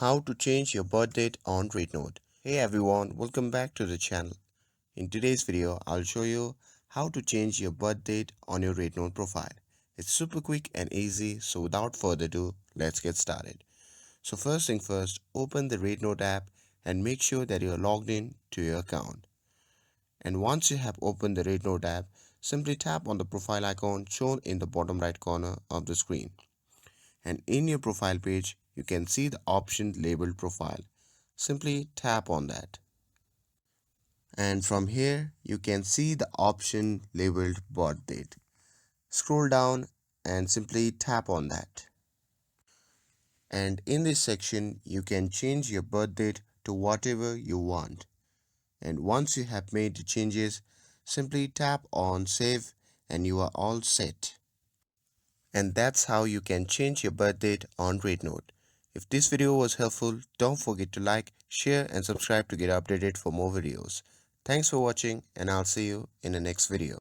How to change your birth date on REDnote. Hey everyone, welcome back to the channel. In today's video, I'll show you how to change your birth date on your REDnote profile. It's super quick and easy, so without further ado, let's get started. So first thing first, open the REDnote app and make sure that you're logged in to your account. And once you have opened the REDnote app, simply tap on the profile icon shown in the bottom right corner of the screen. And in your profile page, you can see the option labeled profile. Simply tap on that. And from here, you can see the option labeled birth date. Scroll down and simply tap on that. And in this section, you can change your birth date to whatever you want. And once you have made the changes, simply tap on save and you are all set. And that's how you can change your birth date on REDnote. If this video was helpful, don't forget to like, share and subscribe to get updated for more videos. Thanks for watching and I'll see you in the next video.